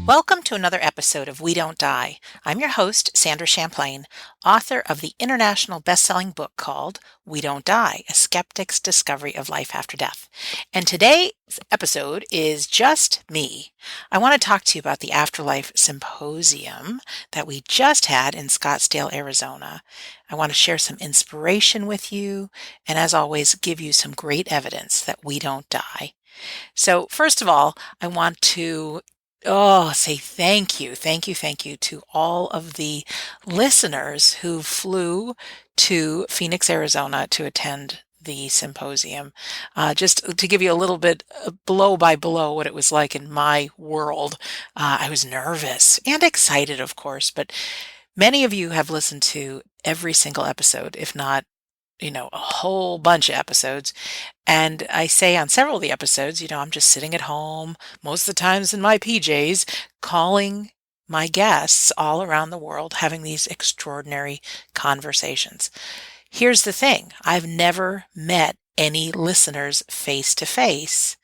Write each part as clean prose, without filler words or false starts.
Welcome to another episode of We Don't Die. I'm your host, Sandra Champlain, author of the international best-selling book called We Don't Die, A Skeptic's Discovery of Life After Death. And today's episode is just me. I want to talk to you about the Afterlife Symposium that we just had in Scottsdale, Arizona. I want to share some inspiration with you, and as always, give you some great evidence that we don't die. So first of all, I want to say thank you to all of the listeners who flew to Phoenix, Arizona to attend the symposium. Just to give you a little bit blow by blow what it was like in my world, I was nervous and excited, of course, but many of you have listened to every single episode, if not a whole bunch of episodes. And I say on several of the episodes, I'm just sitting at home, most of the times in my PJs, calling my guests all around the world, having these extraordinary conversations. Here's the thing. I've never met any listeners face to face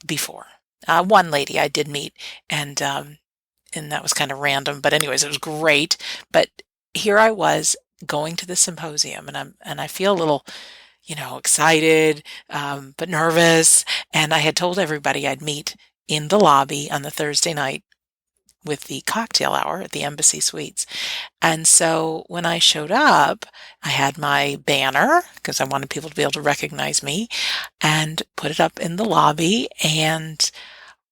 before. One lady I did meet, and that was kind of random, but anyways, it was great. But here I was going to the symposium, and I feel a little, excited, but nervous. And I had told everybody I'd meet in the lobby on the Thursday night with the cocktail hour at the Embassy Suites. And so when I showed up, I had my banner because I wanted people to be able to recognize me and put it up in the lobby. And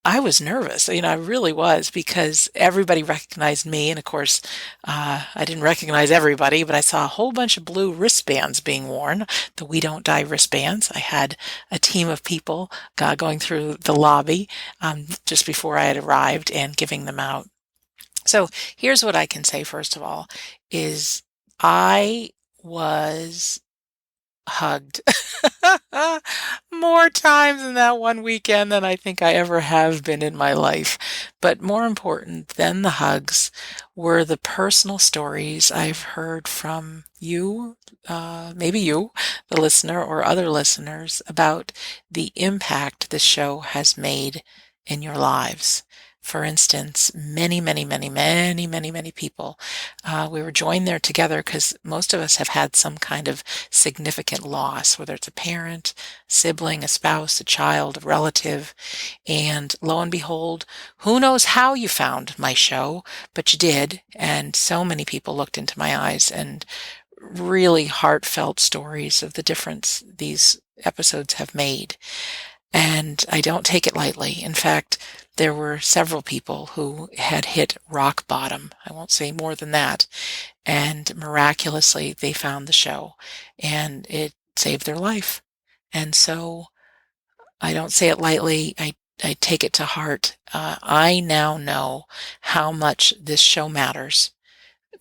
I was nervous, I really was, because everybody recognized me. And of course, I didn't recognize everybody, but I saw a whole bunch of blue wristbands being worn, the We Don't Die wristbands. I had a team of people going through the lobby just before I had arrived and giving them out. So here's what I can say, first of all, is I was hugged more times in that one weekend than I think I ever have been in my life. But more important than the hugs were the personal stories I've heard from you, maybe you, the listener, or other listeners, about the impact this show has made in your lives. For instance, many people, we were joined there together because most of us have had some kind of significant loss, whether it's a parent, sibling, a spouse, a child, a relative. And lo and behold, who knows how you found my show, but you did. And so many people looked into my eyes, and really heartfelt stories of the difference these episodes have made. And I don't take it lightly. In fact, there were several people who had hit rock bottom. I won't say more than that. And miraculously, they found the show, and it saved their life. And so I don't say it lightly. I take it to heart. I now know how much this show matters.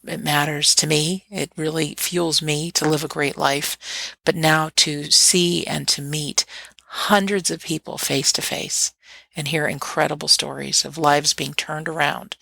It matters to me. It really fuels me to live a great life. But now to see and to meet hundreds of people face to face and hear incredible stories of lives being turned around,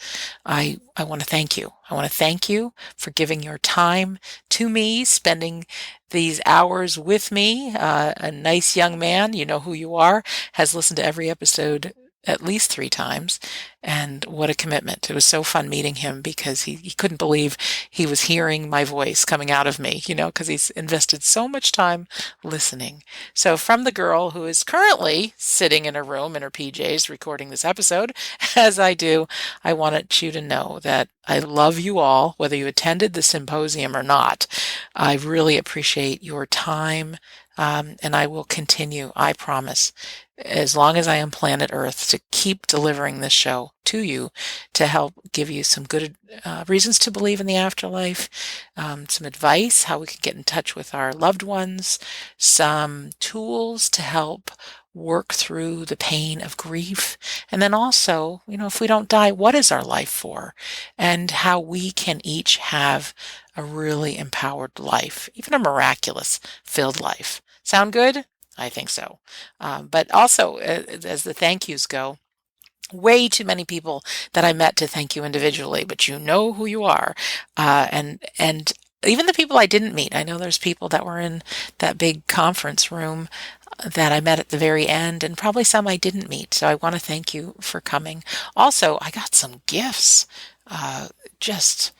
I want to thank you. I want to thank you for giving your time to me, spending these hours with me. A nice young man, you know who you are, has listened to every episode at least 3 times. And what a commitment. It was so fun meeting him because he couldn't believe he was hearing my voice coming out of me, because he's invested so much time listening. So from the girl who is currently sitting in her room in her PJs recording this episode, as I do, I wanted you to know that I love you all, whether you attended the symposium or not. I really appreciate your time. And I will continue, I promise, as long as I am planet Earth, to keep delivering this show to you to help give you some good reasons to believe in the afterlife, some advice, how we can get in touch with our loved ones, some tools to help work through the pain of grief, and then also, if we don't die, what is our life for? And how we can each have a really empowered life, even a miraculous filled life. Sound good? I think so. But also, as the thank yous go, way too many people that I met to thank you individually, but you know who you are. And even the people I didn't meet. I know there's people that were in that big conference room that I met at the very end, and probably some I didn't meet. So I want to thank you for coming. Also, I got some gifts, uh, just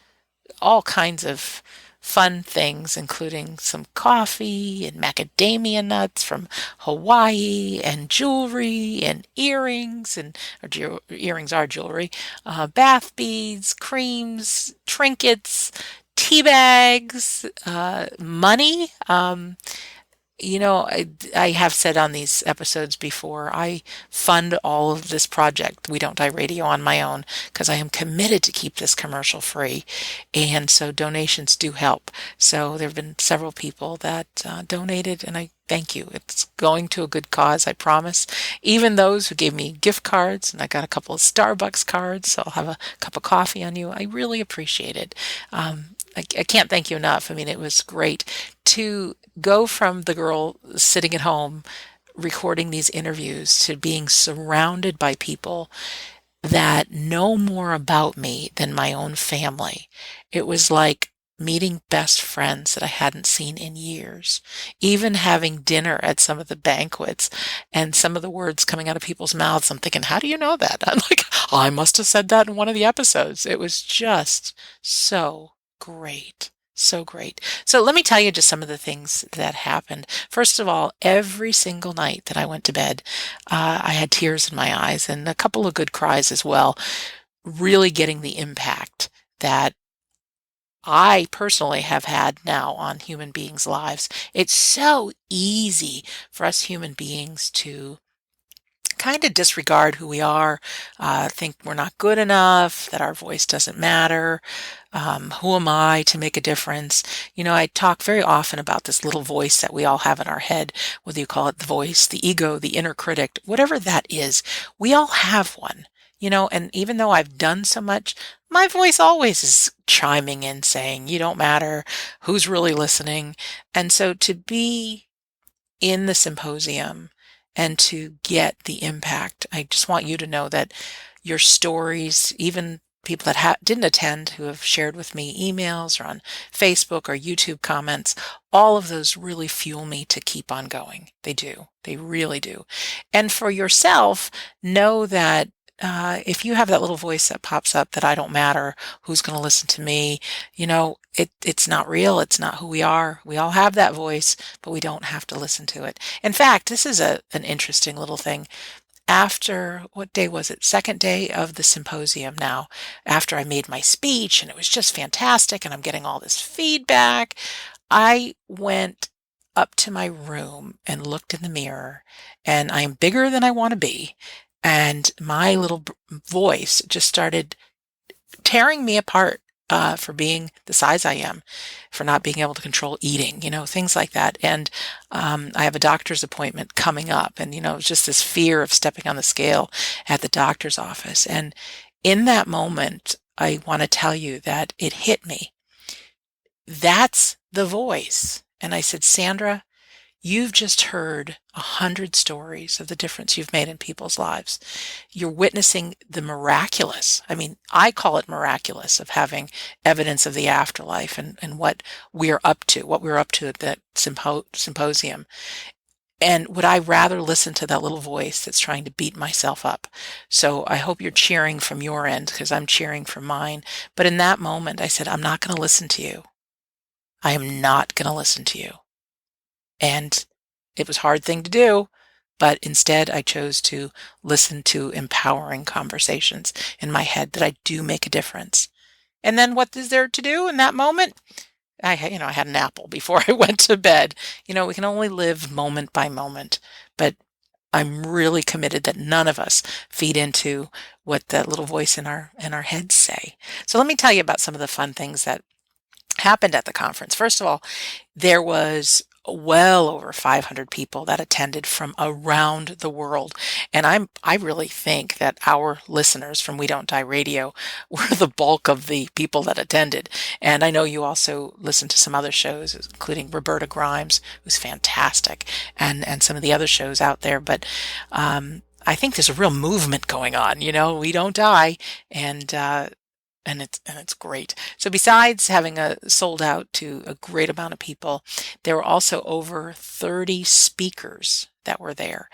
all kinds of fun things, including some coffee and macadamia nuts from Hawaii, and jewelry and earrings, and earrings are jewelry, bath beads, creams, trinkets, tea bags, money. I have said on these episodes before, I fund all of this project, We Don't Die Radio, on my own because I am committed to keep this commercial free. And so donations do help. So there have been several people that donated, and I thank you. It's going to a good cause, I promise. Even those who gave me gift cards, and I got a couple of Starbucks cards, so I'll have a cup of coffee on you. I really appreciate it. I can't thank you enough. I mean, it was great to go from the girl sitting at home recording these interviews to being surrounded by people that know more about me than my own family. It was like meeting best friends that I hadn't seen in years, even having dinner at some of the banquets, and some of the words coming out of people's mouths. I'm thinking, how do you know that? I'm like, I must have said that in one of the episodes. It was just so great. So great. So let me tell you just some of the things that happened. First of all, every single night that I went to bed, I had tears in my eyes and a couple of good cries as well, really getting the impact that I personally have had now on human beings' lives. It's so easy for us human beings to kind of disregard who we are, think we're not good enough, that our voice doesn't matter. Who am I to make a difference? I talk very often about this little voice that we all have in our head, whether you call it the voice, the ego, the inner critic, whatever that is, we all have one. And even though I've done so much, my voice always is chiming in saying, you don't matter, who's really listening. And so to be in the symposium and to get the impact, I just want you to know that your stories, even people that didn't attend who have shared with me emails or on Facebook or YouTube comments, all of those really fuel me to keep on going. They do. They really do. And for yourself, know that if you have that little voice that pops up that I don't matter, who's going to listen to me, it's not real. It's not who we are. We all have that voice, but we don't have to listen to it. In fact, this is an interesting little thing. After, what day was it? Second day of the symposium now, after I made my speech and it was just fantastic and I'm getting all this feedback, I went up to my room and looked in the mirror, and I'm bigger than I want to be. And my little voice just started tearing me apart for being the size I am, for not being able to control eating, things like that. And I have a doctor's appointment coming up, and it was just this fear of stepping on the scale at the doctor's office. And in that moment, I want to tell you that it hit me. That's the voice. And I said, Sandra, you've just heard 100 stories of the difference you've made in people's lives. You're witnessing the miraculous. I mean, I call it miraculous, of having evidence of the afterlife and what we're up to, at that symposium. And would I rather listen to that little voice that's trying to beat myself up? So I hope you're cheering from your end, because I'm cheering from mine. But in that moment, I said, I'm not going to listen to you. I am not going to listen to you. And it was a hard thing to do, but instead I chose to listen to empowering conversations in my head that I do make a difference. And then what is there to do in that moment? I had an apple before I went to bed. We can only live moment by moment, but I'm really committed that none of us feed into what that little voice in our heads say. So let me tell you about some of the fun things that happened at the conference. First of all, there was well over 500 people that attended from around the world. And I really think that our listeners from We Don't Die Radio were the bulk of the people that attended. And I know you also listened to some other shows, including Roberta Grimes, who's fantastic, and some of the other shows out there. But I think there's a real movement going on, We Don't Die. And and it's great. So besides having a sold out to a great amount of people, there were also over 30 speakers that were there,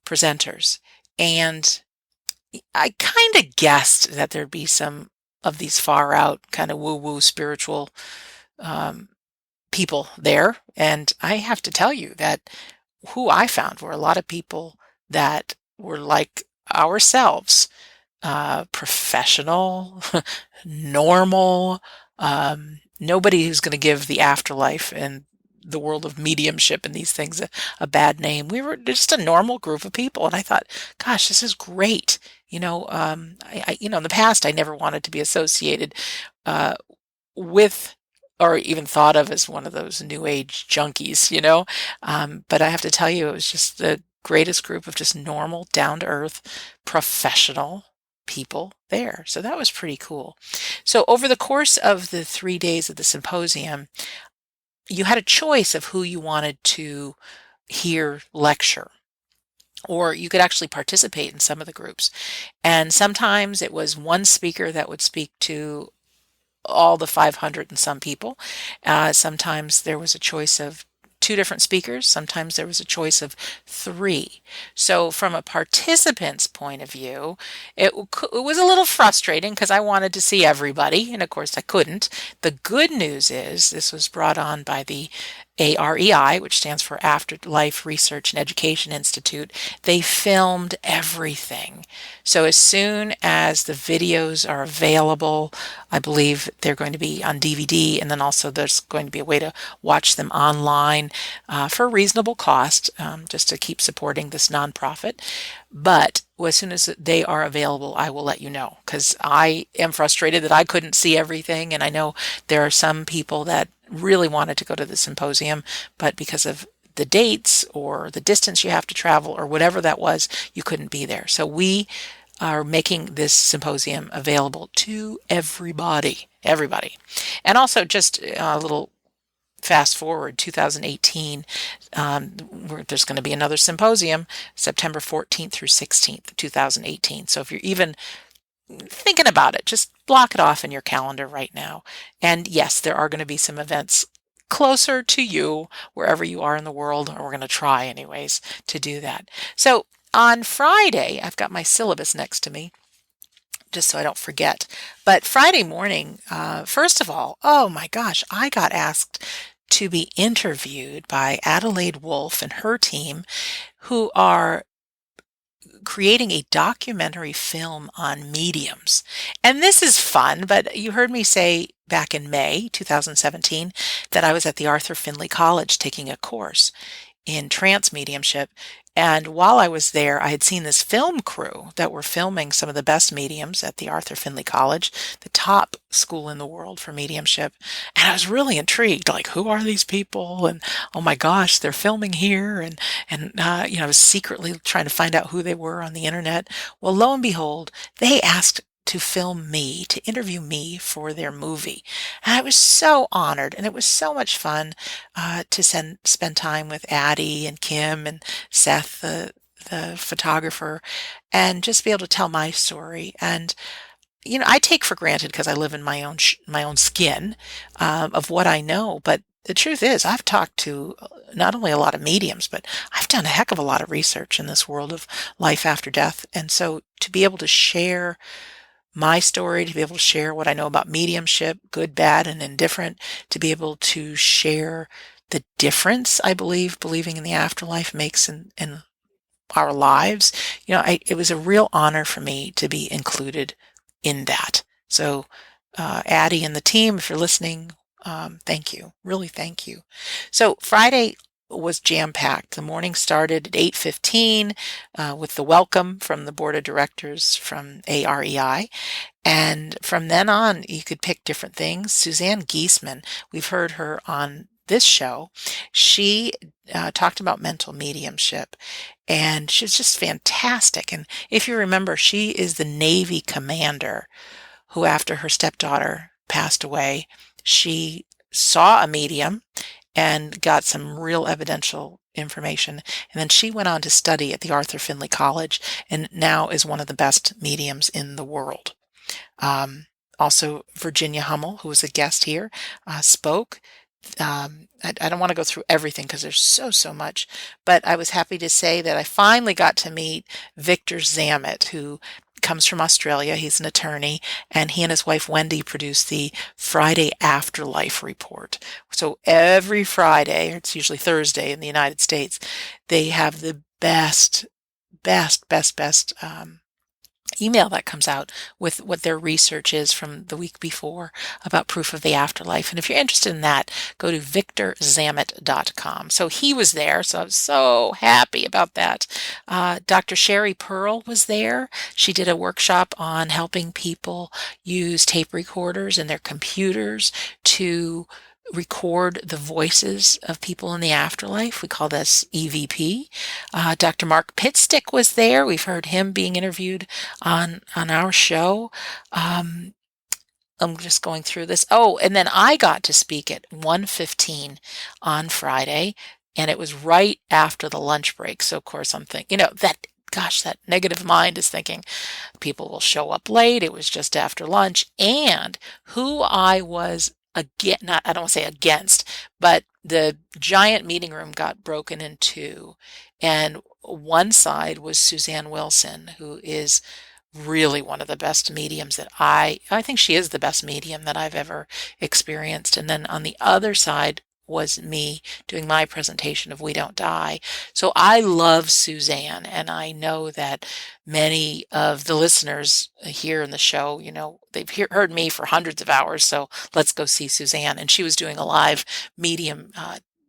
presenters. And I kind of guessed that there'd be some of these far out kind of woo woo spiritual um, people there. And I have to tell you that who I found were a lot of people that were like ourselves, professional, normal, nobody who's going to give the afterlife and the world of mediumship and these things a bad name. We were just a normal group of people, and I thought, gosh, this is great. In the past, I never wanted to be associated uh, with or even thought of as one of those new age junkies. But I have to tell you, it was just the greatest group of just normal, down to earth, professional people there. So that was pretty cool. So over the course of the 3 days of the symposium, you had a choice of who you wanted to hear lecture. Or you could actually participate in some of the groups. And sometimes it was one speaker that would speak to all the 500 and some people. Sometimes there was a choice of two different speakers. Sometimes there was a choice of three. So from a participant's point of view, it was a little frustrating because I wanted to see everybody, and of course I couldn't. The good news is this was brought on by the AREI, which stands for Afterlife Research and Education Institute. They filmed everything. So as soon as the videos are available, I believe they're going to be on DVD, and then also there's going to be a way to watch them online for a reasonable cost, just to keep supporting this nonprofit. But as soon as they are available, I will let you know, because I am frustrated that I couldn't see everything, and I know there are some people that really wanted to go to the symposium, but because of the dates or the distance you have to travel or whatever that was, you couldn't be there. So we are making this symposium available to everybody. And also just a little fast forward, 2018, there's going to be another symposium, September 14th through 16th, 2018. So if you're even thinking about it, just block it off in your calendar right now. And yes, there are going to be some events closer to you, wherever you are in the world, or we're going to try anyways to do that. So on Friday, I've got my syllabus next to me, just so I don't forget. But Friday morning, first of all, oh my gosh, I got asked to be interviewed by Adelaide Wolf and her team, who are creating a documentary film on mediums. And this is fun, but you heard me say back in May 2017 that I was at the Arthur Findlay College taking a course in trance mediumship. And while I was there, I had seen this film crew that were filming some of the best mediums at the Arthur Findlay College, the top school in the world for mediumship. And I was really intrigued, like, who are these people? And oh my gosh, they're filming here. And I was secretly trying to find out who they were on the internet. Well, lo and behold, they asked to film me, to interview me for their movie. And I was so honored, and it was so much fun to spend time with Addie and Kim and Seth, the photographer, and just be able to tell my story. And I take for granted, because I live in my own skin, of what I know. But the truth is, I've talked to not only a lot of mediums, but I've done a heck of a lot of research in this world of life after death. And so to be able to share my story, to be able to share what I know about mediumship, good, bad, and indifferent, to be able to share the difference I believing in the afterlife makes in our lives. It was a real honor for me to be included in that. So, Addie and the team, if you're listening, thank you. Really, thank you. So Friday was jam-packed. The morning started at 8:15 with the welcome from the board of directors from AREI. And from then on, you could pick different things. Susanne Giesemann, we've heard her on this show. She talked about mental mediumship, and she was just fantastic. And if you remember, she is the Navy commander who, after her stepdaughter passed away, she saw a medium and got some real evidential information. And then she went on to study at the Arthur Findlay College and now is one of the best mediums in the world. Also, Virginia Hummel, who was a guest here, spoke. I don't want to go through everything because there's so much, but I was happy to say that I finally got to meet Victor Zammit, who comes from Australia. He's an attorney, and he and his wife Wendy produce the Friday Afterlife report. So every Friday, or it's usually Thursday in the United States, they have the best email that comes out with what their research is from the week before about proof of the afterlife. And if you're interested in that, go to victorzammit.com. So he was there, so I was so happy about that. Dr. Sherry Pearl was there. She did a workshop on helping people use tape recorders in their computers to record the voices of people in the afterlife. We call this EVP. Dr. Marc Pitstick was there. We've heard him being interviewed on our show. I'm just going through this. Oh, and then I got to speak at 1:15 on Friday, and it was right after the lunch break. So of course I'm thinking, that negative mind is thinking people will show up late. It was just after lunch. And who I was not, I don't want to say against, but the giant meeting room got broken in two. And one side was Suzanne Wilson, who is really one of the best mediums that I think she is the best medium that I've ever experienced. And then on the other side was me doing my presentation of We Don't Die. So I love Suzanne, and I know that many of the listeners here in the show, they've heard me for hundreds of hours, so let's go see Suzanne. And she was doing a live medium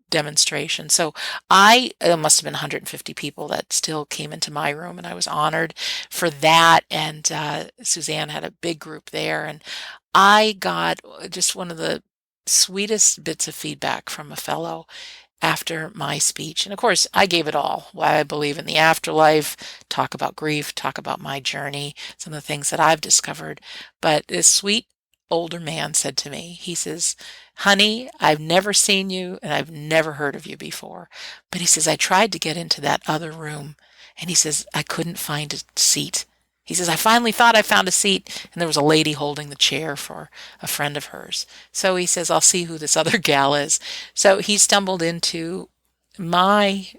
demonstration. So it must have been 150 people that still came into my room, and I was honored for that. And Suzanne had a big group there, and I got just one of the sweetest bits of feedback from a fellow after my speech. And of course, I gave it all. Why I believe in the afterlife, talk about grief, talk about my journey, some of the things that I've discovered. But this sweet older man said to me, he says, "Honey, I've never seen you and I've never heard of you before." But he says, "I tried to get into that other room." And he says, "I couldn't find a seat." He says, "I finally thought I found a seat, and there was a lady holding the chair for a friend of hers." So he says, "I'll see who this other gal is." So he stumbled into my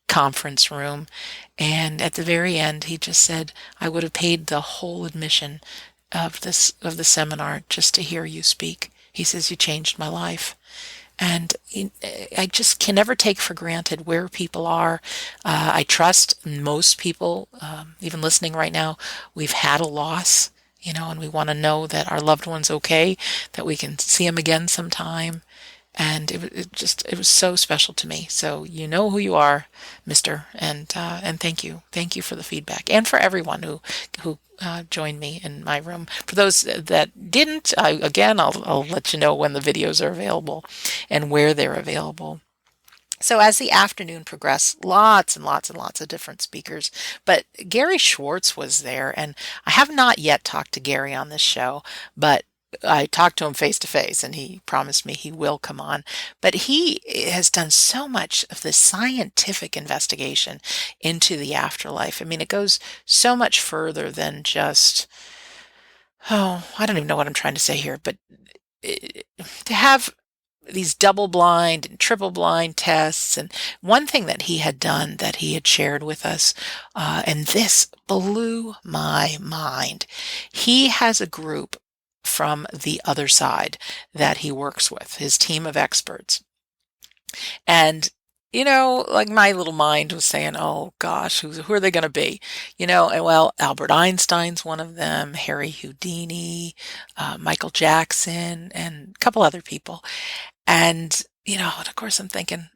conference room, and at the very end, he just said, "I would have paid the whole admission of the seminar just to hear you speak." He says, "You changed my life." And I just can never take for granted where people are. I trust most people, even listening right now, we've had a loss, and we want to know that our loved one's okay, that we can see them again sometime. And it was so special to me. So you know who you are, Mister, and thank you for the feedback, and for everyone who joined me in my room. For those that didn't, I'll let you know when the videos are available and where they're available. So as the afternoon progressed, lots and lots and lots of different speakers, but Gary Schwartz was there, and I have not yet talked to Gary on this show, but I talked to him face to face, and he promised me he will come on. But he has done so much of the scientific investigation into the afterlife. I mean, it goes so much further than just, I don't even know what I'm trying to say here, but to have these double blind and triple blind tests. And one thing that he had done that he had shared with us, and this blew my mind. He has a group from the other side that he works with, his team of experts. And, like my little mind was saying, oh gosh, who are they going to be? And well, Albert Einstein's one of them, Harry Houdini, Michael Jackson, and a couple other people. And, of course I'm thinking,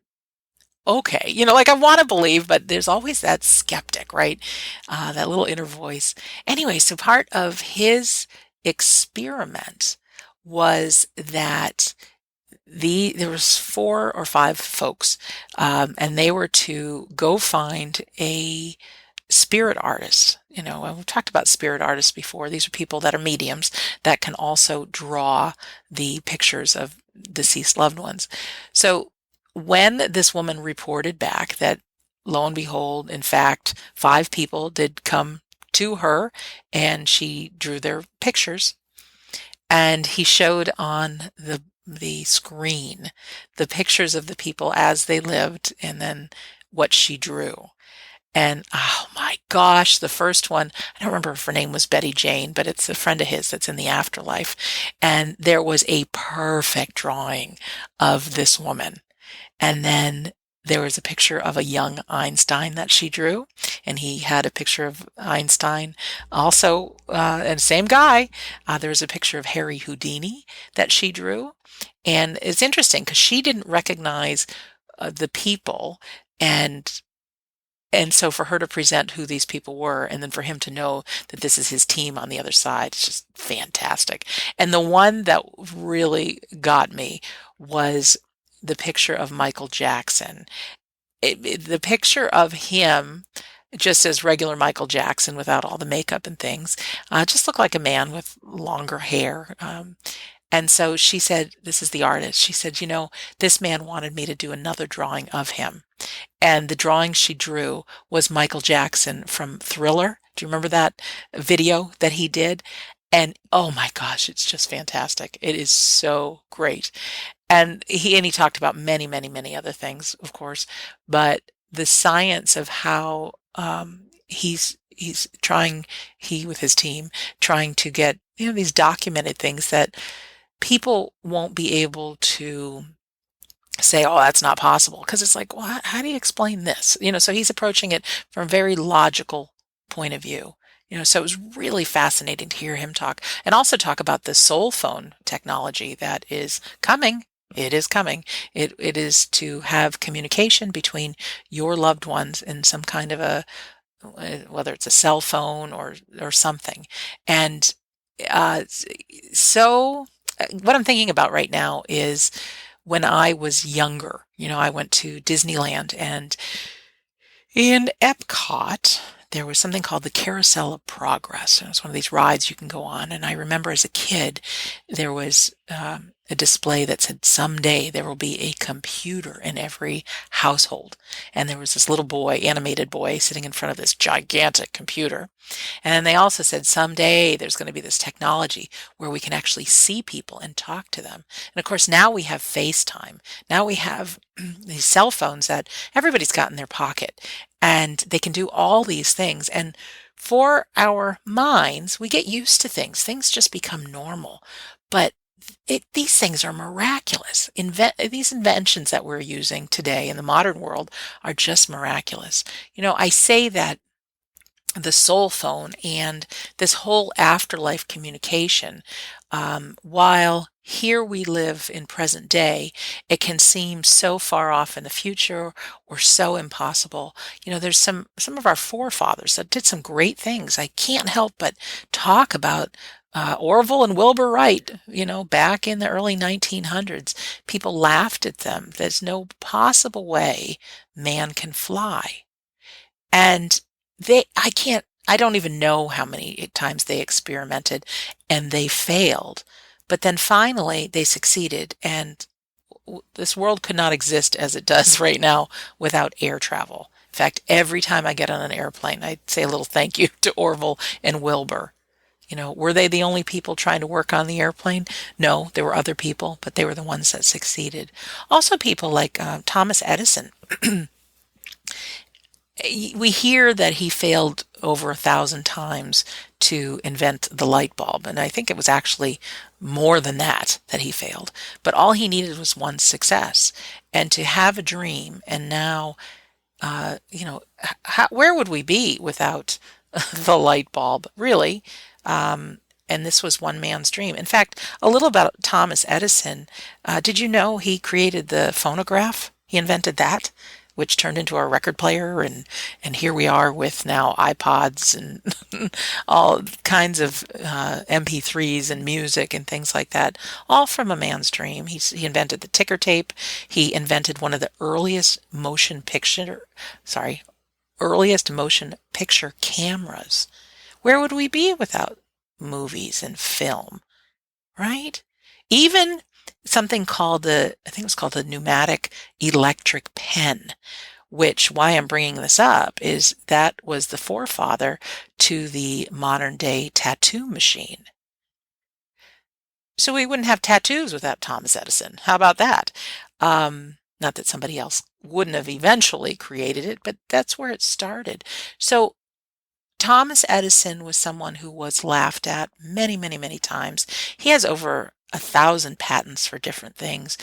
okay, like I want to believe, but there's always that skeptic, right? That little inner voice. Anyway, so part of his experiment was that there was 4 or 5 folks, and they were to go find a spirit artist. We've talked about spirit artists before. These are people that are mediums that can also draw the pictures of deceased loved ones. So when this woman reported back that, lo and behold, in fact, 5 people did come to her and she drew their pictures, and he showed on the screen the pictures of the people as they lived and then what she drew. And oh my gosh, the first one, I don't remember if her name was Betty Jane, but it's a friend of his that's in the afterlife. And there was a perfect drawing of this woman. And then there was a picture of a young Einstein that she drew, and he had a picture of Einstein also, and same guy. There was a picture of Harry Houdini that she drew. And it's interesting because she didn't recognize the people, and so for her to present who these people were, and then for him to know that this is his team on the other side, it's just fantastic. And the one that really got me was the picture of Michael Jackson. The picture of him, just as regular Michael Jackson without all the makeup and things, just looked like a man with longer hair. And so she said, this is the artist. She said, this man wanted me to do another drawing of him. And the drawing she drew was Michael Jackson from Thriller. Do you remember that video that he did? And oh my gosh, it's just fantastic. It is so great. And he talked about many, many, many other things, of course, but the science of how he's trying, he with his team, trying to get, these documented things that people won't be able to say, oh, that's not possible. Because it's like, well, how do you explain this? So he's approaching it from a very logical point of view. So it was really fascinating to hear him talk and also talk about the soul phone technology that is coming. It is coming. It is to have communication between your loved ones in some kind of whether it's a cell phone or something. And uh, so what I'm thinking about right now is when I was younger, I went to Disneyland, and in Epcot, there was something called the Carousel of Progress. And it was one of these rides you can go on. And I remember as a kid, there was a display that said, someday there will be a computer in every household. And there was this little boy, animated boy, sitting in front of this gigantic computer. And they also said someday there's going to be this technology where we can actually see people and talk to them. And of course, now we have FaceTime. Now we have these cell phones that everybody's got in their pocket, and they can do all these things. And for our minds, we get used to things. Things just become normal. But these things are miraculous. These inventions that we're using today in the modern world are just miraculous. I say that the soul phone and this whole afterlife communication, while here we live in present day, it can seem so far off in the future or so impossible. There's some of our forefathers that did some great things. I can't help but talk about Orville and Wilbur Wright, back in the early 1900s. People laughed at them. There's no possible way man can fly. And I don't even know how many times they experimented and they failed. But then finally they succeeded, and this world could not exist as it does right now without air travel. In fact, every time I get on an airplane, I say a little thank you to Orville and Wilbur. Were they the only people trying to work on the airplane? No, there were other people, but they were the ones that succeeded. Also people like Thomas Edison. We hear that he failed over 1,000 times to invent the light bulb, and I think it was actually more than that he failed. But all he needed was one success, and to have a dream. And now, where would we be without the light bulb, really? And this was one man's dream. In fact, a little about Thomas Edison. Did you know he created the phonograph? He invented that, which turned into our record player, and here we are with now iPods and all kinds of MP3s and music and things like that, all from a man's dream. He invented the ticker tape. He invented one of the earliest motion picture cameras. Where would we be without movies and film, right? Even something called I think it was called the pneumatic electric pen, which, why I'm bringing this up, is that was the forefather to the modern day tattoo machine. So we wouldn't have tattoos without Thomas Edison. How about that? Not that somebody else wouldn't have eventually created it, but that's where it started. So Thomas Edison was someone who was laughed at many, many, many times. He has over 1,000 patents for different things.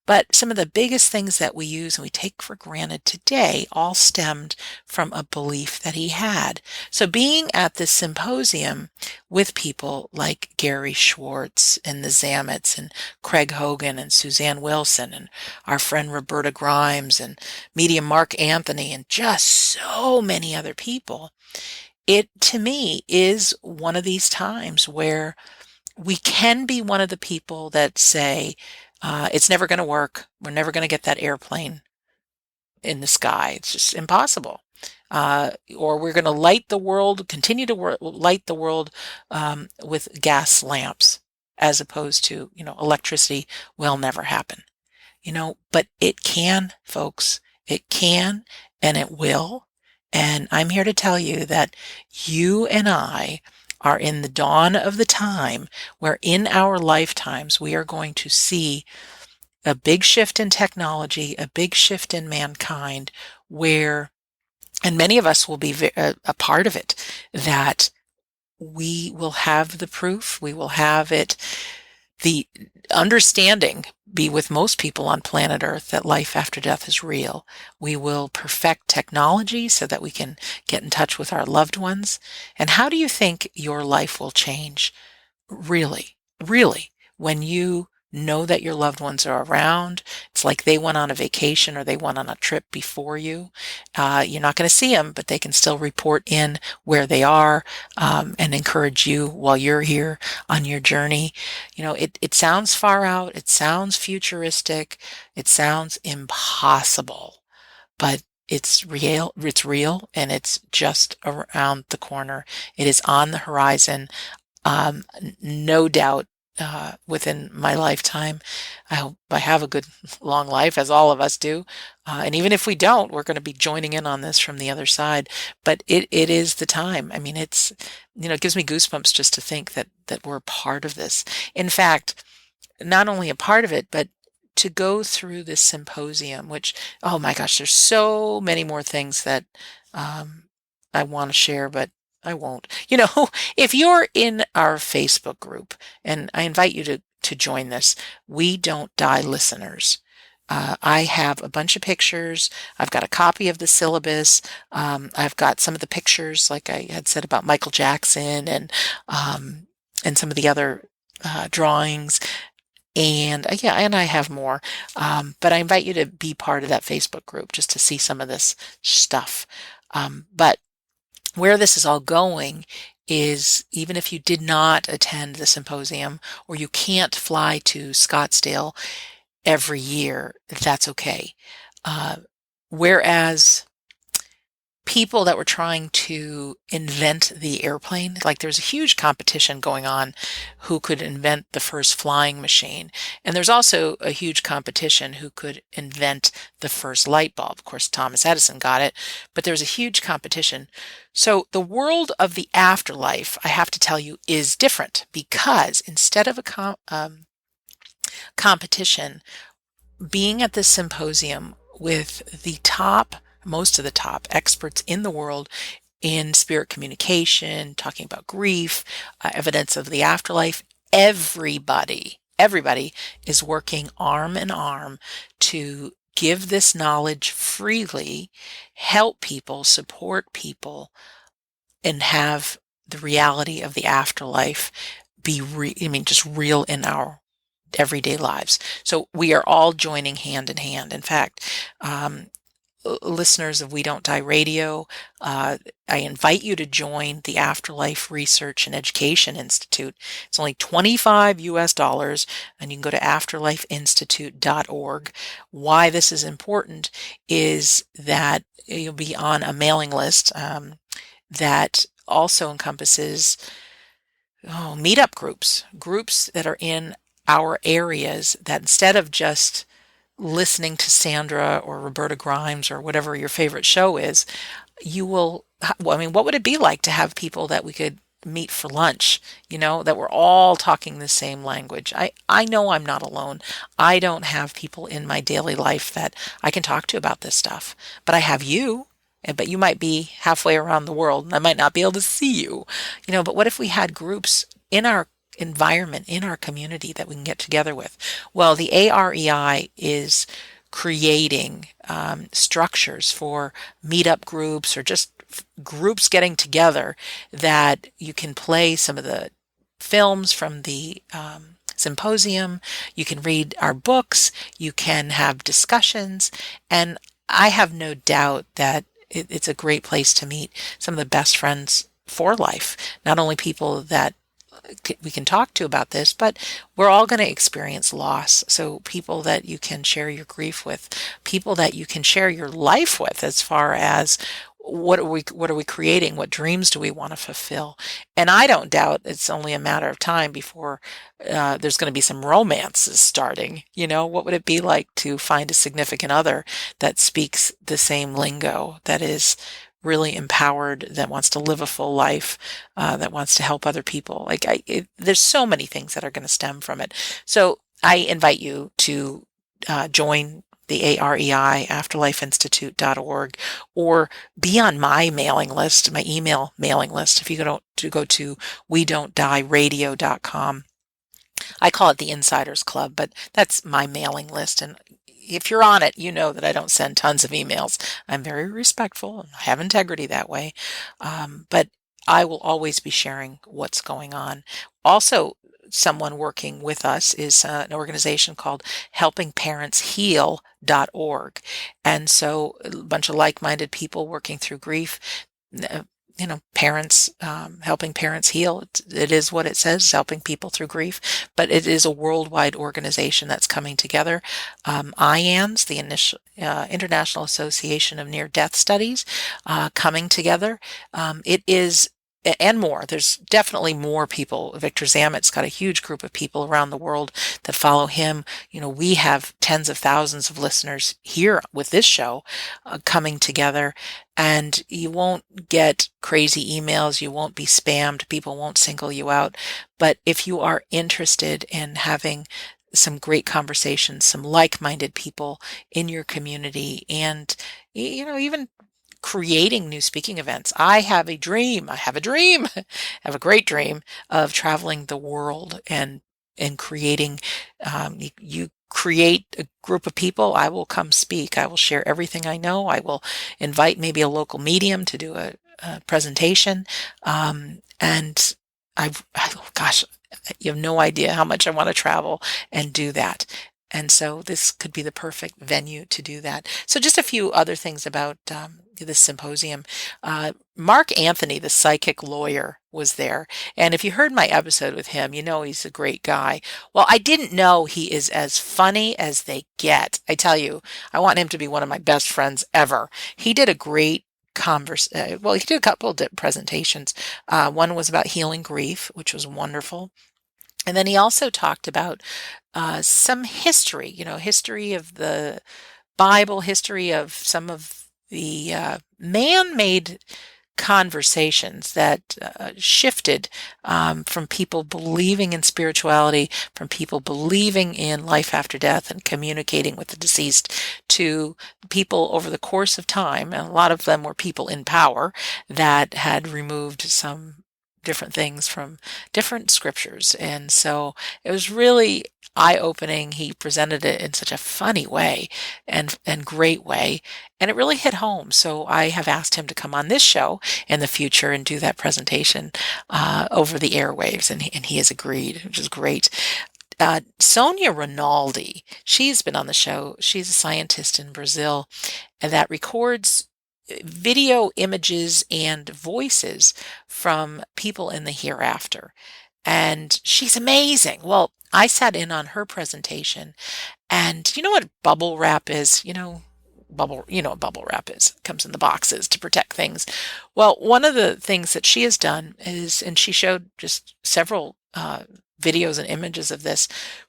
But some of the biggest things that we use and we take for granted today all stemmed from a belief that he had. So being at this symposium with people like Gary Schwartz and the Zamets and Craig Hogan and Suzanne Wilson and our friend Roberta Grimes and medium Marc Anthony and just so many other people, it to me is one of these times where we can be one of the people that say, it's never going to work. We're never going to get that airplane in the sky. It's just impossible. Or we're going to light the world, continue to light the world with gas lamps as opposed to, electricity will never happen. But it can, folks. It can and it will. And I'm here to tell you that you and I are in the dawn of the time where in our lifetimes we are going to see a big shift in technology, a big shift in mankind, where, and many of us will be a part of it, that we will have the proof, we will have it, the understanding be with most people on planet Earth that life after death is real. We will perfect technology so that we can get in touch with our loved ones. And how do you think your life will change? Really, really, when you know that your loved ones are around, it's like they went on a vacation or they went on a trip before you. You're not going to see them, but they can still report in where they are and encourage you while you're here on your journey. It sounds far out, it sounds futuristic, it sounds impossible, but it's real, and it's just around the corner. It is on the horizon. No doubt, within my lifetime, I hope I have a good long life, as all of us do. And even if we don't, we're going to be joining in on this from the other side. But it is the time. I mean, it gives me goosebumps just to think that we're part of this. In fact, not only a part of it, but to go through this symposium, which, oh my gosh, there's so many more things that I want to share, but I won't. If you're in our Facebook group, and I invite you to join this, We Don't Die listeners. I have a bunch of pictures. I've got a copy of the syllabus. I've got some of the pictures, like I had said about Michael Jackson and some of the other drawings. And yeah, and I have more. But I invite you to be part of that Facebook group just to see some of this stuff. But where this is all going is, even if you did not attend the symposium or you can't fly to Scottsdale every year, that's okay. Whereas people that were trying to invent the airplane, like there's a huge competition going on who could invent the first flying machine. And there's also a huge competition who could invent the first light bulb. Of course, Thomas Edison got it, but there's a huge competition. So the world of the afterlife, I have to tell you, is different, because instead of a competition, being at this symposium with most of the top experts in the world in spirit communication, talking about grief, evidence of the afterlife, everybody is working arm in arm to give this knowledge freely, help people, support people, and have the reality of the afterlife be just real in our everyday lives. So we are all joining hand in hand. In fact, listeners of We Don't Die Radio, I invite you to join the Afterlife Research and Education Institute. It's only $25 US, and you can go to afterlifeinstitute.org. Why this is important is that you'll be on a mailing list that also encompasses meetup groups that are in our areas, that instead of just listening to Sandra or Roberta Grimes or whatever your favorite show is, what would it be like to have people that we could meet for lunch, that we're all talking the same language. I know I'm not alone. I don't have people in my daily life that I can talk to about this stuff, but I have you. But you might be halfway around the world and I might not be able to see you, but what if we had groups in our environment, in our community that we can get together with? Well, the AREI is creating structures for meetup groups or just groups getting together that you can play some of the films from the symposium, you can read our books, you can have discussions, and I have no doubt that it's a great place to meet some of the best friends for life. Not only people that we can talk to about this, but we're all going to experience loss. So people that you can share your grief with, people that you can share your life with, as far as what are we creating? What dreams do we want to fulfill? And I don't doubt it's only a matter of time before there's going to be some romances starting. What would it be like to find a significant other that speaks the same lingo, that is really empowered, that wants to live a full life, that wants to help other people? There's so many things that are going to stem from it. So I invite you to join the AREI, afterlifeinstitute.org, or be on my mailing list, my email mailing list. If you go to wedon'tdieradio.com. I call it the Insiders Club, but that's my mailing list. And if you're on it, you know that I don't send tons of emails. I'm very respectful and I have integrity that way. But I will always be sharing what's going on. Also, someone working with us is an organization called helpingparentsheal.org. And so a bunch of like-minded people working through grief, parents, helping parents heal. It is what it says, helping people through grief, but it is a worldwide organization that's coming together. IANS, the International Association of Near-Death Studies, coming together. It is and more. There's definitely more people. Victor Zamet's got a huge group of people around the world that follow him. We have tens of thousands of listeners here with this show coming together, and you won't get crazy emails. You won't be spammed. People won't single you out. But if you are interested in having some great conversations, some like-minded people in your community, and even creating new speaking events. I have a dream. I have a dream. I have a great dream of traveling the world and creating. You create a group of people. I will come speak. I will share everything I know. I will invite maybe a local medium to do a presentation. And gosh, you have no idea how much I want to travel and do that. And so this could be the perfect venue to do that. So just a few other things about this symposium. Marc Anthony, the psychic lawyer, was there. And if you heard my episode with him, you know he's a great guy. Well, I didn't know he is as funny as they get. I tell you, I want him to be one of my best friends ever. He did a great he did a couple of presentations. One was about healing grief, which was wonderful. And then he also talked about some history, history of the Bible, history of some of the man-made conversations that shifted from people believing in spirituality, from people believing in life after death and communicating with the deceased, to people over the course of time, and a lot of them were people in power that had removed some different things from different scriptures. And so it was really eye-opening. He presented it in such a funny way and great way, and it really hit home. So I have asked him to come on this show in the future and do that presentation over the airwaves, and he has agreed, which is great. Sonia Rinaldi, she's been on the show. She's a scientist in Brazil and that records video images and voices from people in the hereafter. And she's amazing. Well, I sat in on her presentation, and you know what bubble wrap is? You know what bubble wrap is. It comes in the boxes to protect things. Well, one of the things that she has done is, and she showed just several videos and images of this,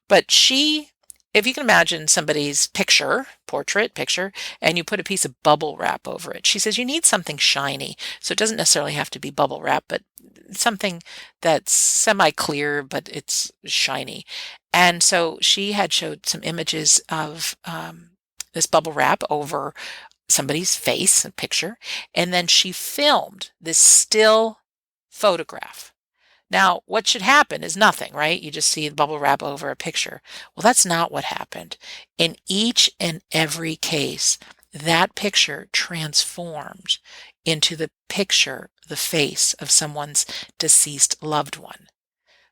but she if you can imagine somebody's picture, portrait picture, and you put a piece of bubble wrap over it, she says you need something shiny. So it doesn't necessarily have to be bubble wrap, but something that's semi-clear, but it's shiny. And so she had showed some images of this bubble wrap over somebody's face, a picture, and then she filmed this still photograph. Now, what should happen is nothing, right? You just see the bubble wrap over a picture. Well, that's not what happened. In each and every case, that picture transformed into the picture, the face of someone's deceased loved one.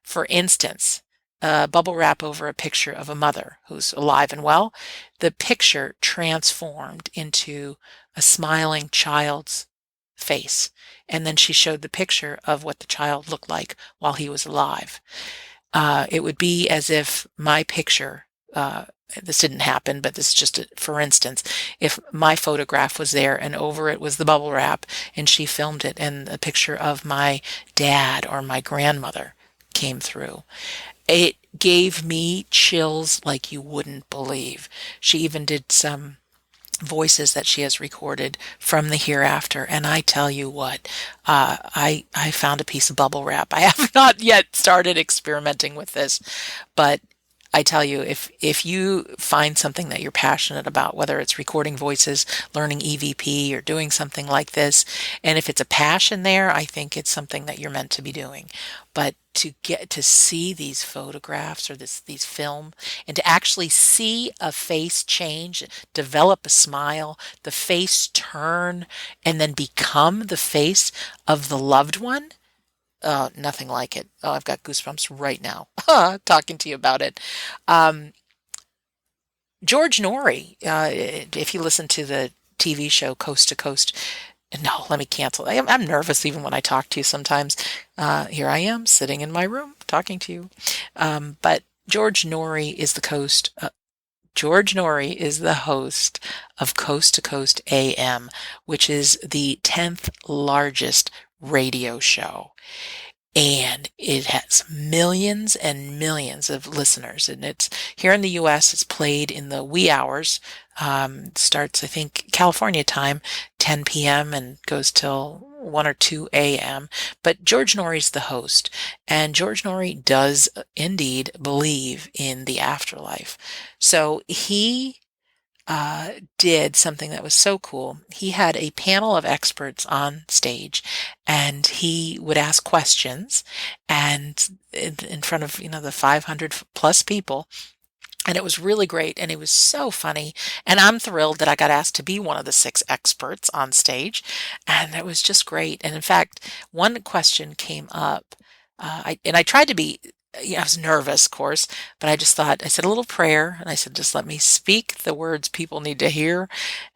For instance, bubble wrap over a picture of a mother who's alive and well, the picture transformed into a smiling child's face. And then she showed the picture of what the child looked like while he was alive. It would be as if my picture, this didn't happen, but this is just for instance, if my photograph was there and over it was the bubble wrap and she filmed it and a picture of my dad or my grandmother came through. It gave me chills like you wouldn't believe. She even did some voices that she has recorded from the hereafter, and I tell you what, I found a piece of bubble wrap. I have not yet started experimenting with this, but I tell you, if you find something that you're passionate about, whether it's recording voices, learning EVP, or doing something like this, and if it's a passion there, I think it's something that you're meant to be doing. But to get to see these photographs or these film, and to actually see a face change, develop a smile, the face turn, and then become the face of the loved one. Nothing like it. Oh, I've got goosebumps right now talking to you about it. Um, George Norrie, if you listen to the TV show Coast to Coast, no, let me cancel. I'm nervous even when I talk to you sometimes. Here I am sitting in my room talking to you. But George Norrie is the George Norrie is the host of Coast to Coast AM, which is the 10th largest radio show. And it has millions and millions of listeners. And it's here in the US, it's played in the wee hours. Starts, I think, California time, 10 p.m. and goes till 1 or 2 a.m. But George Norrie's the host. And George Norrie does indeed believe in the afterlife. So he did something that was so cool. He had a panel of experts on stage, and he would ask questions, and in front of the 500 plus people. And it was really great, and it was so funny. And I'm thrilled that I got asked to be one of the 6 experts on stage, and it was just great. And in fact, one question came up, I tried to be. I was nervous, of course, but I just thought, I said a little prayer, and I said, just let me speak the words people need to hear,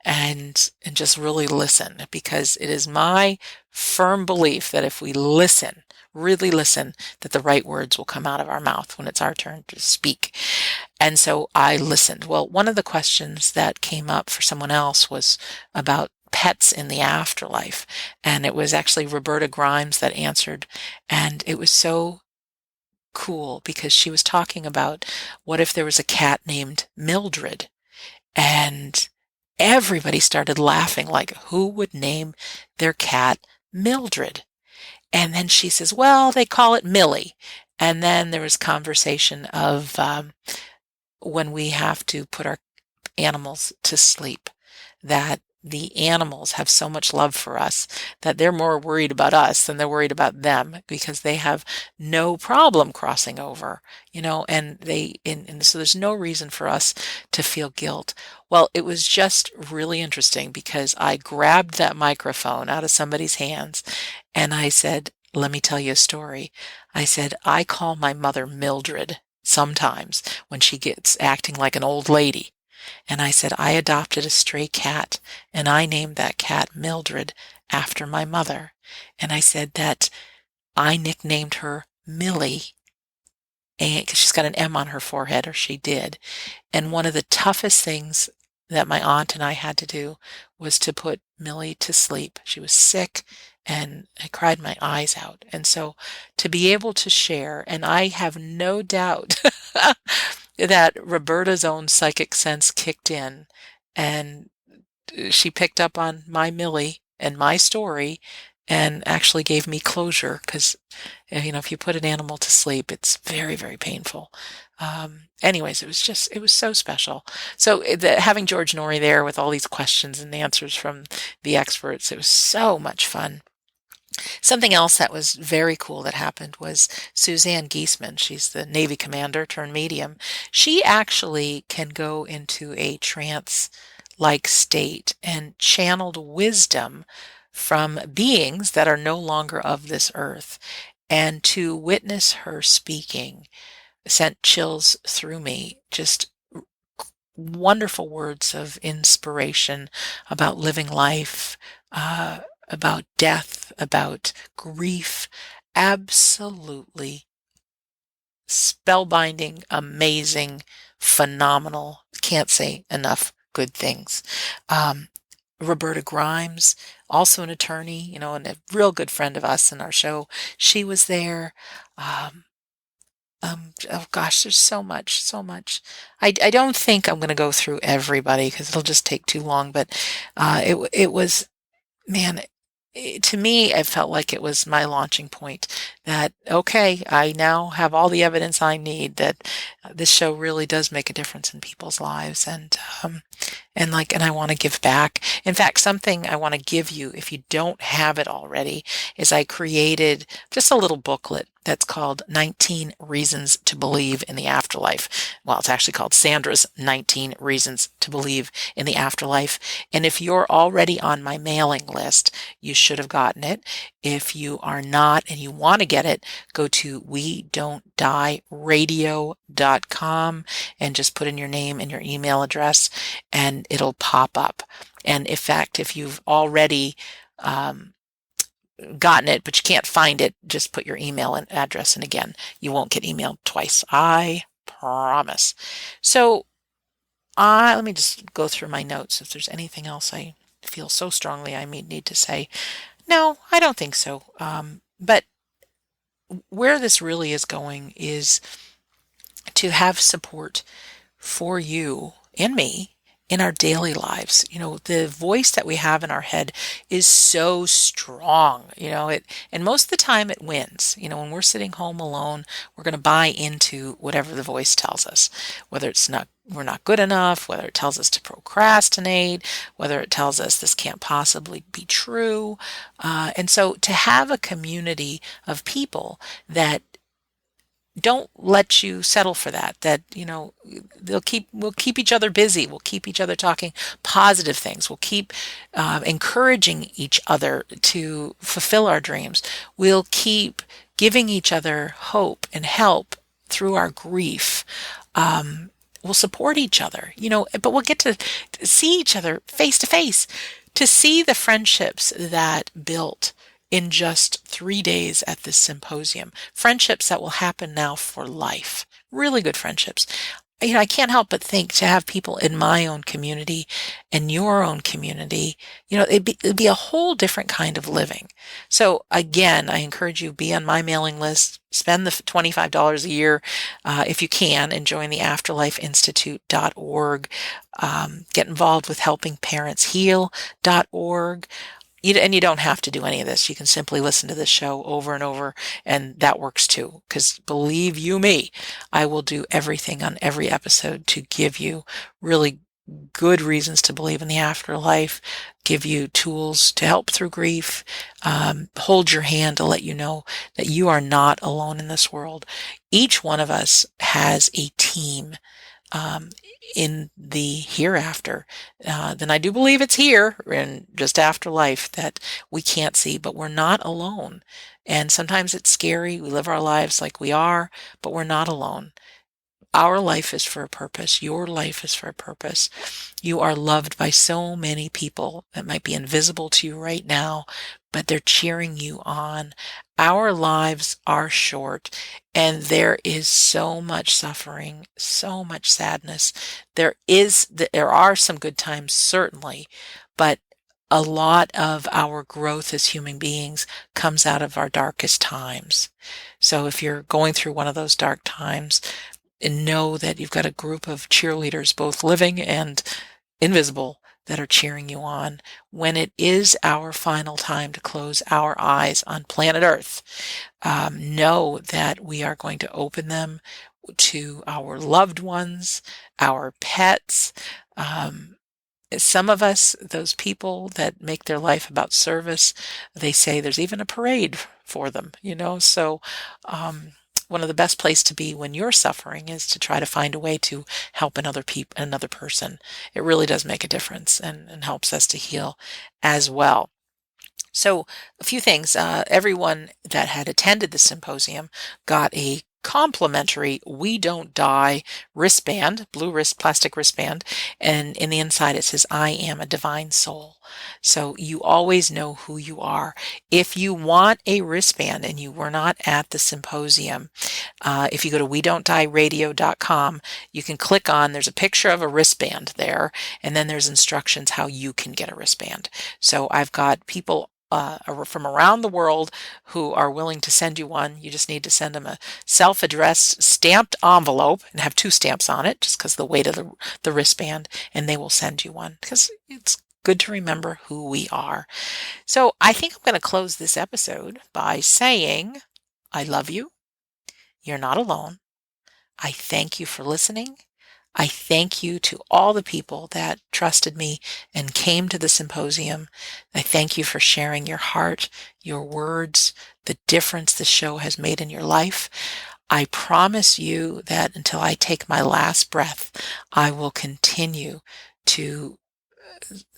and just really listen, because it is my firm belief that if we listen, really listen, that the right words will come out of our mouth when it's our turn to speak. And so I listened. Well, one of the questions that came up for someone else was about pets in the afterlife, and it was actually Roberta Grimes that answered, and it was so cool because she was talking about what if there was a cat named Mildred, and everybody started laughing, like, who would name their cat Mildred? And then she says, well, they call it Millie. And then there was conversation of when we have to put our animals to sleep, that the animals have so much love for us that they're more worried about us than they're worried about them, because they have no problem crossing over, and so there's no reason for us to feel guilt. Well, it was just really interesting because I grabbed that microphone out of somebody's hands and I said, let me tell you a story. I said, I call my mother Mildred sometimes when she gets acting like an old lady. And I said, I adopted a stray cat, and I named that cat Mildred after my mother. And I said that I nicknamed her Millie, and 'cause she's got an M on her forehead, or she did. And one of the toughest things that my aunt and I had to do was to put Millie to sleep. She was sick, and I cried my eyes out. And so to be able to share, and I have no doubt that Roberta's own psychic sense kicked in, and she picked up on my Millie and my story and actually gave me closure because, if you put an animal to sleep, it's very, very painful. Anyways, it was so special. So having George Norrie there with all these questions and answers from the experts, it was so much fun. Something else that was very cool that happened was Susanne Giesemann. She's the Navy commander turned medium. She actually can go into a trance-like state and channeled wisdom from beings that are no longer of this earth. And to witness her speaking sent chills through me. Just wonderful words of inspiration about living life, about death, about grief. Absolutely spellbinding, amazing, phenomenal. Can't say enough good things. Roberta Grimes, also an attorney, and a real good friend of us in our show. She was there. Um, oh gosh, there's so much, so much. I don't think I'm going to go through everybody because it'll just take too long, but it was, man, to me, it felt like it was my launching point that, okay, I now have all the evidence I need that this show really does make a difference in people's lives. And I want to give back. In fact, something I want to give you, if you don't have it already, is I created just a little booklet that's called 19 Reasons to Believe in the Afterlife. Well, it's actually called Sandra's 19 Reasons to Believe in the Afterlife. And if you're already on my mailing list, you should have gotten it. If you are not and you want to get it, go to WeDon'tDieRadio.com and just put in your name and your email address, and it'll pop up. And in fact, if you've already gotten it, but you can't find it, just put your email and address, and again, you won't get emailed twice. I promise. So let me just go through my notes if there's anything else I feel so strongly I may need to say. No, I don't think so. But where this really is going is to have support for you and me in our daily lives. The voice that we have in our head is so strong, and most of the time it wins. When we're sitting home alone, we're going to buy into whatever the voice tells us, whether we're not good enough, whether it tells us to procrastinate, whether it tells us this can't possibly be true. And so to have a community of people that don't let you settle for that we'll keep each other busy, we'll keep each other talking positive things, we'll keep encouraging each other to fulfill our dreams, we'll keep giving each other hope and help through our grief. We'll support each other, but we'll get to see each other face to face, to see the friendships that built in just 3 days at this symposium. Friendships that will happen now for life. Really good friendships. I can't help but think to have people in my own community and your own community, it'd be a whole different kind of living. So again, I encourage you, be on my mailing list, spend the $25 a year, if you can, and join the afterlifeinstitute.org. Get involved with helpingparentsheal.org. And you don't have to do any of this. You can simply listen to this show over and over, and that works too. Because believe you me, I will do everything on every episode to give you really good reasons to believe in the afterlife, give you tools to help through grief, hold your hand to let you know that you are not alone in this world. Each one of us has a team in the hereafter. Then I do believe it's here in just afterlife that we can't see, but we're not alone. And sometimes it's scary. We live our lives like we are, but we're not alone. Our life is for a purpose. Your life is for a purpose. You are loved by so many people that might be invisible to you right now, but they're cheering you on. Our lives are short, and there is so much suffering, so much sadness. There are some good times, certainly, but a lot of our growth as human beings comes out of our darkest times. So if you're going through one of those dark times, know that you've got a group of cheerleaders, both living and invisible, that are cheering you on when it is our final time to close our eyes on planet Earth. Know that we are going to open them to our loved ones, our pets. Some of us, those people that make their life about service, they say there's even a parade for them, So, one of the best places to be when you're suffering is to try to find a way to help another person. It really does make a difference and helps us to heal as well. So a few things. Everyone that had attended the symposium got a complimentary We Don't Die wristband, plastic wristband, and in the inside it says, I am a divine soul. So you always know who you are. If you want a wristband and you were not at the symposium, if you go to WeDon'tDieRadio.com, you can click on, there's a picture of a wristband there, and then there's instructions how you can get a wristband. So I've got people from around the world who are willing to send you one. You just need to send them a self-addressed stamped envelope and have 2 stamps on it, just because the weight of the wristband, and they will send you one because it's good to remember who we are. So I think I'm going to close this episode by saying, I love you. You're not alone. I thank you for listening. I thank you to all the people that trusted me and came to the symposium. I thank you for sharing your heart, your words, the difference the show has made in your life. I promise you that until I take my last breath, I will continue to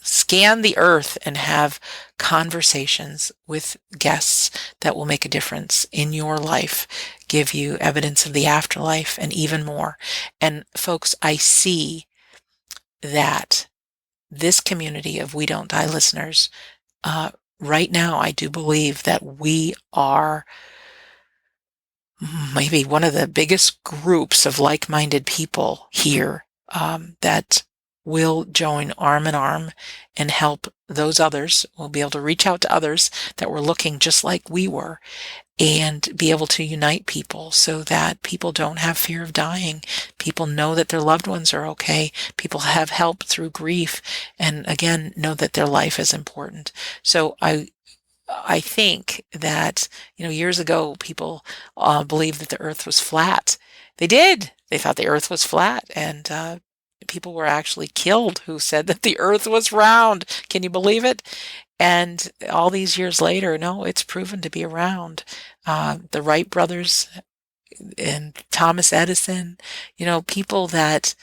scan the earth and have conversations with guests that will make a difference in your life, give you evidence of the afterlife, and even more. And folks, I see that this community of We Don't Die listeners, right now, I do believe that we are maybe one of the biggest groups of like-minded people here that will join arm in arm and help those others. We'll be able to reach out to others that were looking just like we were and be able to unite people so that people don't have fear of dying. People know that their loved ones are okay. People have help through grief and again, know that their life is important. So I think that, years ago, people believed that the earth was flat. They did. They thought the earth was flat, and people were actually killed who said that the earth was round. Can you believe it? And all these years later, no, it's proven to be round. The Wright brothers and Thomas Edison, people that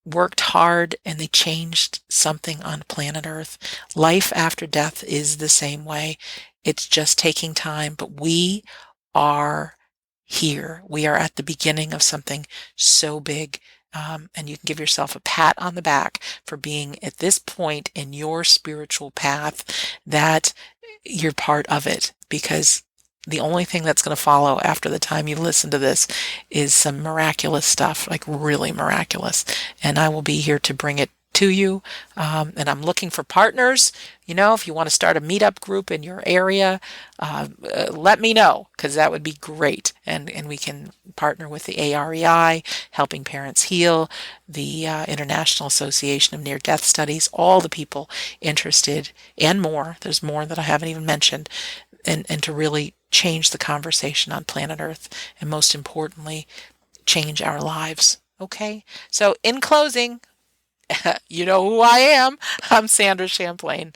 worked hard and they changed something on planet Earth. Life after death is the same way. It's just taking time, but we are here. We are at the beginning of something so big. And you can give yourself a pat on the back for being at this point in your spiritual path that you're part of it, because the only thing that's going to follow after the time you listen to this is some miraculous stuff, like really miraculous. And I will be here to bring it to you. And I'm looking for partners. If you want to start a meetup group in your area, let me know, because that would be great. And we can partner with the AREI, Helping Parents Heal, the International Association of Near-Death Studies, all the people interested, and more. There's more that I haven't even mentioned, and to really change the conversation on planet Earth, and most importantly, change our lives. Okay? So in closing, you know who I am. I'm Sandra Champlain,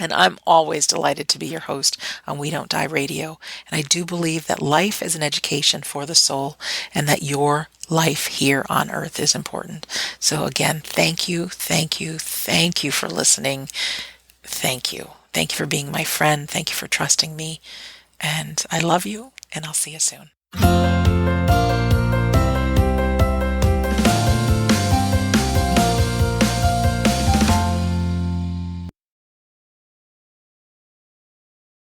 and I'm always delighted to be your host on We Don't Die Radio. And I do believe that life is an education for the soul, and that your life here on earth is important. So again, thank you for listening. Thank you. Thank you for being my friend. Thank you for trusting me. And I love you, and I'll see you soon.